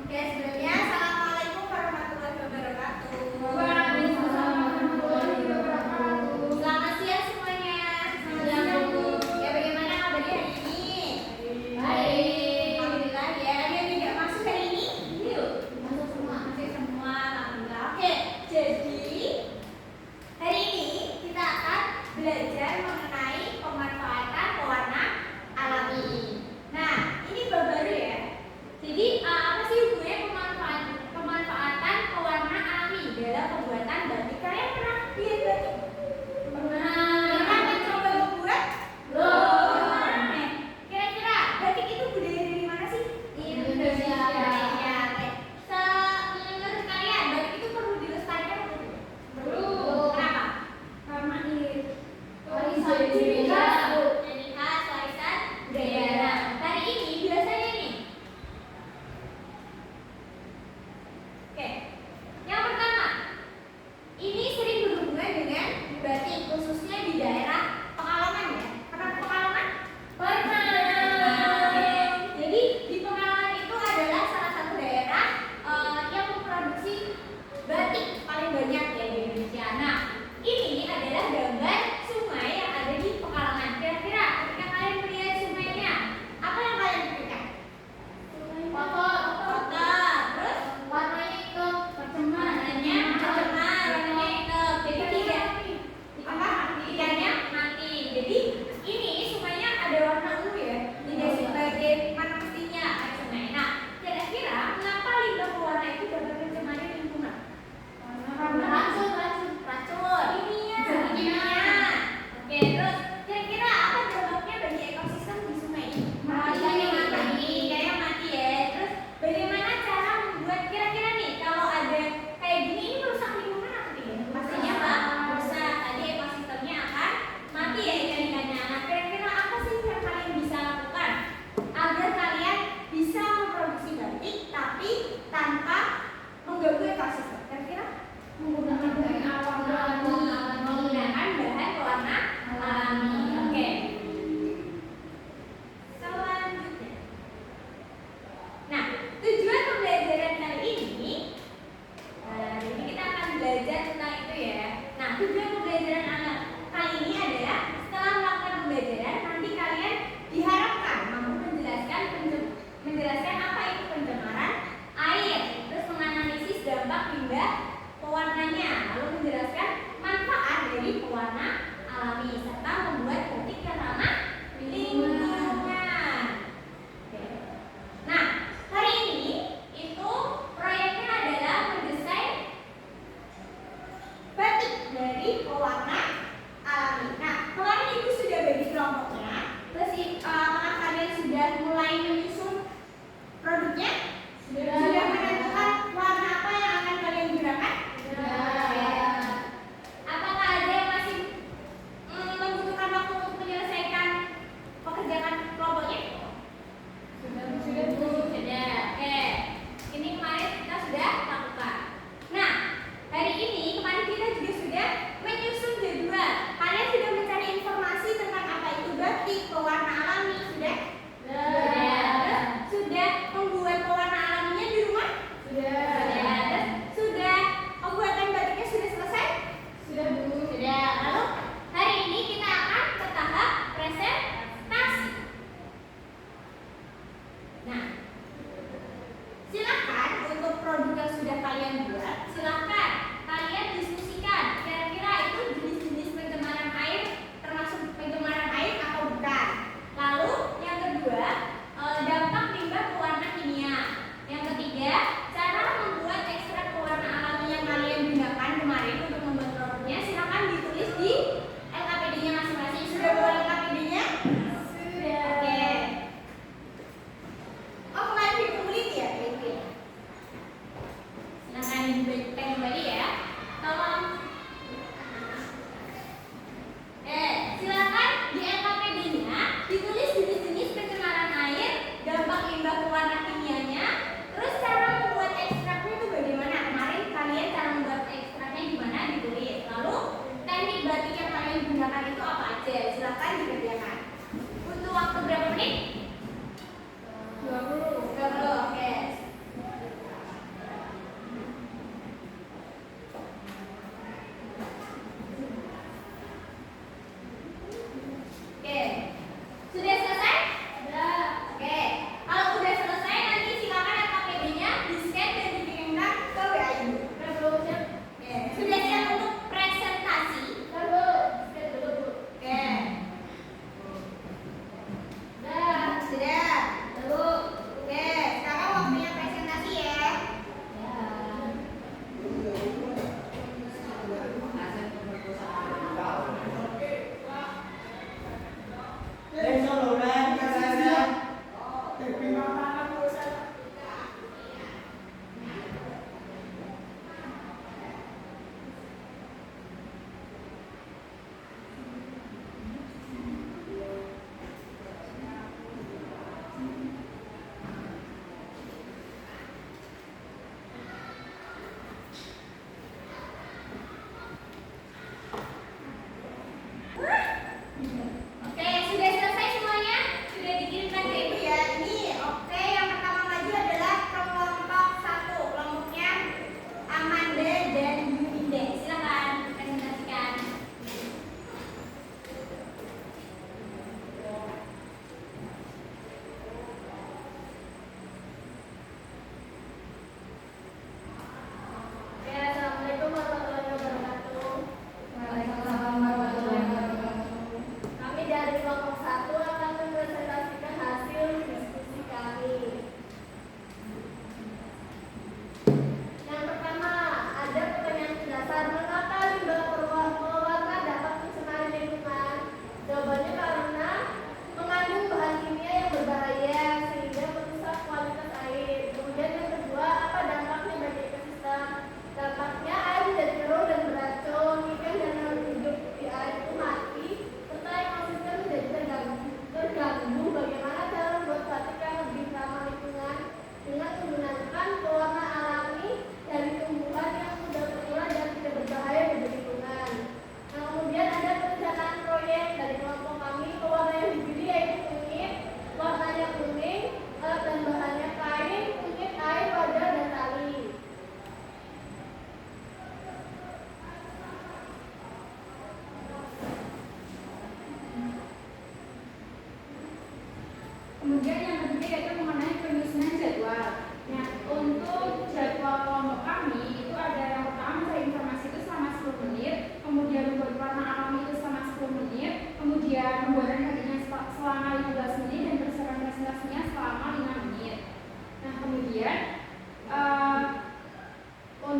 Oke, sebelumnya Assalamualaikum warahmatullahi wabarakatuh. Waalaikumsalam warahmatullahi wabarakatuh. Selamat siang semuanya. Selamat siang, Bu. Ya, bagaimana kabarnya hari ini? Baik. Alhamdulillah ya. Ada yang tidak masuk hari ini? Yuk, masuk semua. Masuk semua, alhamdulillah. Oke, jadi hari ini kita akan belajar mengenai pemanfaatan pewarna alami. Nah, ini baru ya. Jadi apa sih hubungannya pemanfaatan pewarna alami dalam pembuatan batik? Kalian pernah lihat batik? Pernah mencoba membuat? Belum. Kira-kira batik itu budaya dari mana sih? Indonesia. Ya, oke. Menurut kalian batik itu perlu dilestarikan atau tidak? Perlu. Kenapa? Karena ini Warisan ciri khas, Bu. Ciri khas warisan budaya. Nah, hari ini biasanya nih. Oke, yang pertama, ini sering berhubungan dengan batik khususnya di daerah Pekalongan ya. Pernah ke Pekalongan? Oke. Jadi di Pekalongan itu adalah salah satu daerah yang memproduksi batik paling banyak ya di Indonesia. Nah, ini adalah gambar sungai yang ada di Pekalongan. Kira-kira ketika kalian melihat sungainya, apa yang kalian pikirkan? Foto, terus Warnanya itu warnanya hitam. Jadi tidak apa? Ikannya mati. Jadi ini sungainya ada warna ungu ya, tidak sebagai mana mestinya air sungai. Nah, kira-kira mengapa limbah pewarna itu dapat mencemari lingkungan? Karena racun. Kimia. Oke, terus kira-kira apa dampaknya bagi ekosistem di sungai ini? Ikannya mati ya. Terus bagaimana cara membuat kira-kira nih kalau ada kayak gini ini merusak lingkungan atau tidak? Pastinya Pak, merusak. Tadi ekosistemnya akan mati ya ikan-ikannya. Nah, kira-kira apa sih yang kalian bisa lakukan agar kalian bisa memproduksi batik tapi tanpa mengganggu ekosistem? Kira-kira Menggunakan bahan alami. menggunakan bahan pewarna alami. Oke. Selanjutnya. Nah, tujuan pembelajaran kali ini kita akan belajar tentang itu ya. Nah, tujuan pembelajaran kali ini adalah setelah melakukan pembelajaran nanti kalian diharapkan mampu menjelaskan apa itu pencemaran air, terus menganalisis dampak limbah pewarnanya, lalu menjelaskan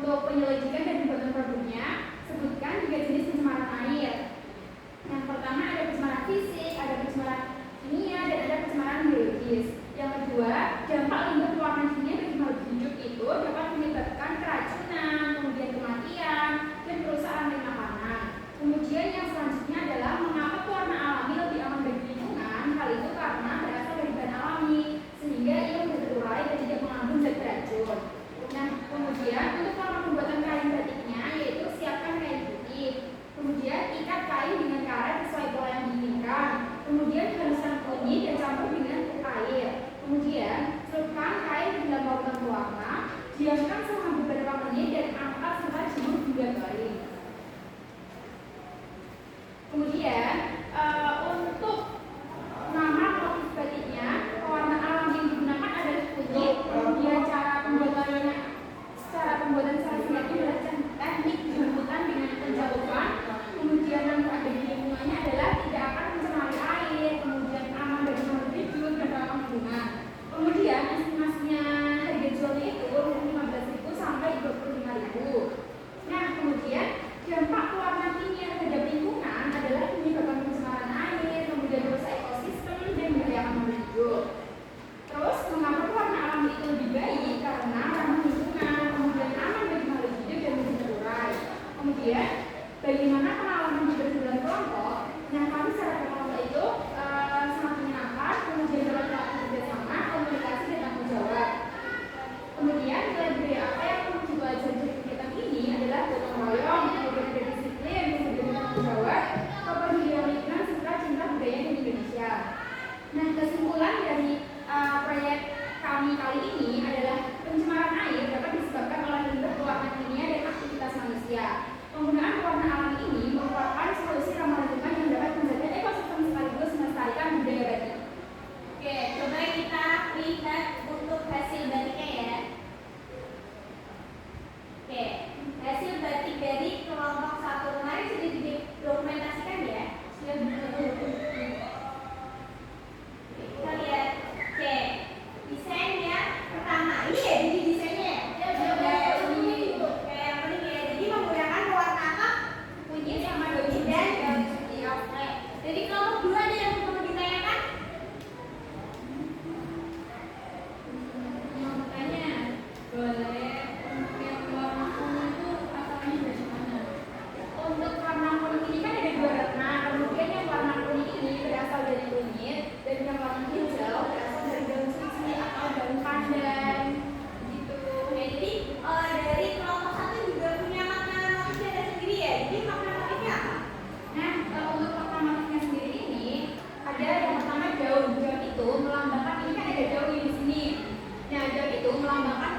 Untuk penyelidikan dan pembuatan produknya, sebutkan 3 jenis pencemaran air. Yang pertama ada pencemaran fisik, ada pencemaran kimia, dan ada pencemaran biologis. Yang kedua, dampak limbah pewarna kimia bagi makhluk hidup itu dapat menyebabkan keracunan, kemudian kematian, dan kerusakan limbah makanan. Kemudian yang selanjutnya adalah mengapa pewarna alami lebih aman bagi lingkungan. Hal itu karena berasal dari bahan alami, sehingga ia mudah terurai dan tidak mengandung zat beracun. Nah, kemudian untuk lama pembuatan kain batiknya, yaitu siapkan kain putih. Kemudian ikat kain dengan karet sesuai pola yang diinginkan. Kemudian haluskan kunyit dan campur dengan air. Kemudian celupkan kain ke dalam larutan pewarna, diamkan selama beberapa menit dan angkat sampai jemur hingga kering. Kemudian untuk nama motif batiknya, pewarna alam yang digunakan adalah kunyit. Kemudian cara pembuatan secara singkatnya adalah teknik jemputan dengan pencabutan. Kemudian yang ada di lingkungannya adalah tidak akan mencemari air, kemudian aman bagi makhluk hidup dan ramah lingkungan. Kemudian estimasinya harga jualnya itu 15.000 sampai 25.000. Nah, kemudian dampak pewarna kimia terhadap lingkungan adalah menyebabkan pencemaran air, kemudian merusak ekosistem dan membahayakan makhluk hidup. Terus, mengapa pewarna alami itu lebih baik? Karena ramah lingkungan, kemudian aman bagi makhluk hidup dan mudah terurai. Kemudian, bagaimana pengalaman di berbulan kelompok? Nah, kami secara kelompok itu sangat menyenangkan, kemudian dapat melakukan kerjasama, komunikasi, dan tanggung jawab. Kemudian, nilai budaya apa yang perlu dipelajari dari kegiatan ini adalah gotong royong, kemudian ada disiplin, kemudian tanggung jawab, kepedulian lingkungan, serta cinta budaya di Indonesia. Nah, kesimpulan dari proyek kami kali ini adalah pencemaran air dapat disebabkan oleh limbah pewarna kimia dan aktivitas manusia. Penggunaan pewarna alami ini merupakan solusi ramah lingkungan yang dapat menjaga ekosistem sekaligus melestarikan budaya batik. Oke, coba kita lihat untuk hasil batiknya ya. Oke, hasil batik dari kelompok 1 kemarin sudah didokumentasikan ya. Sudah kita lihat. Oke, desain yang pertama. Ini ya jadi desainnya ya. Ini kayak yang paling ya. Jadi menggunakan warna apa? Kunyit sama daun dan daun putih. Oke. Jadi kelompok 2 ada yang perlu ditanyakan? Mau bertanya? Boleh. Untuk yang warna kuning itu asalnya dari mana? Untuk warna kuning ini kan ada 2 warna. Kemudian yang warna kuning ini berasal dari kunyit dan yang warna hijau berasal dari daun suci atau daun pandan. Gitu. Nah, jadi dari kelompok 1 juga punya makna motifnya sendiri ya. Jadi makna motifnya apa? Nah, untuk makna motifnya sendiri ini ada yang pertama daun. Daun itu melambangkan, ini kan ada daun di sini. Nah, daun itu melambangkan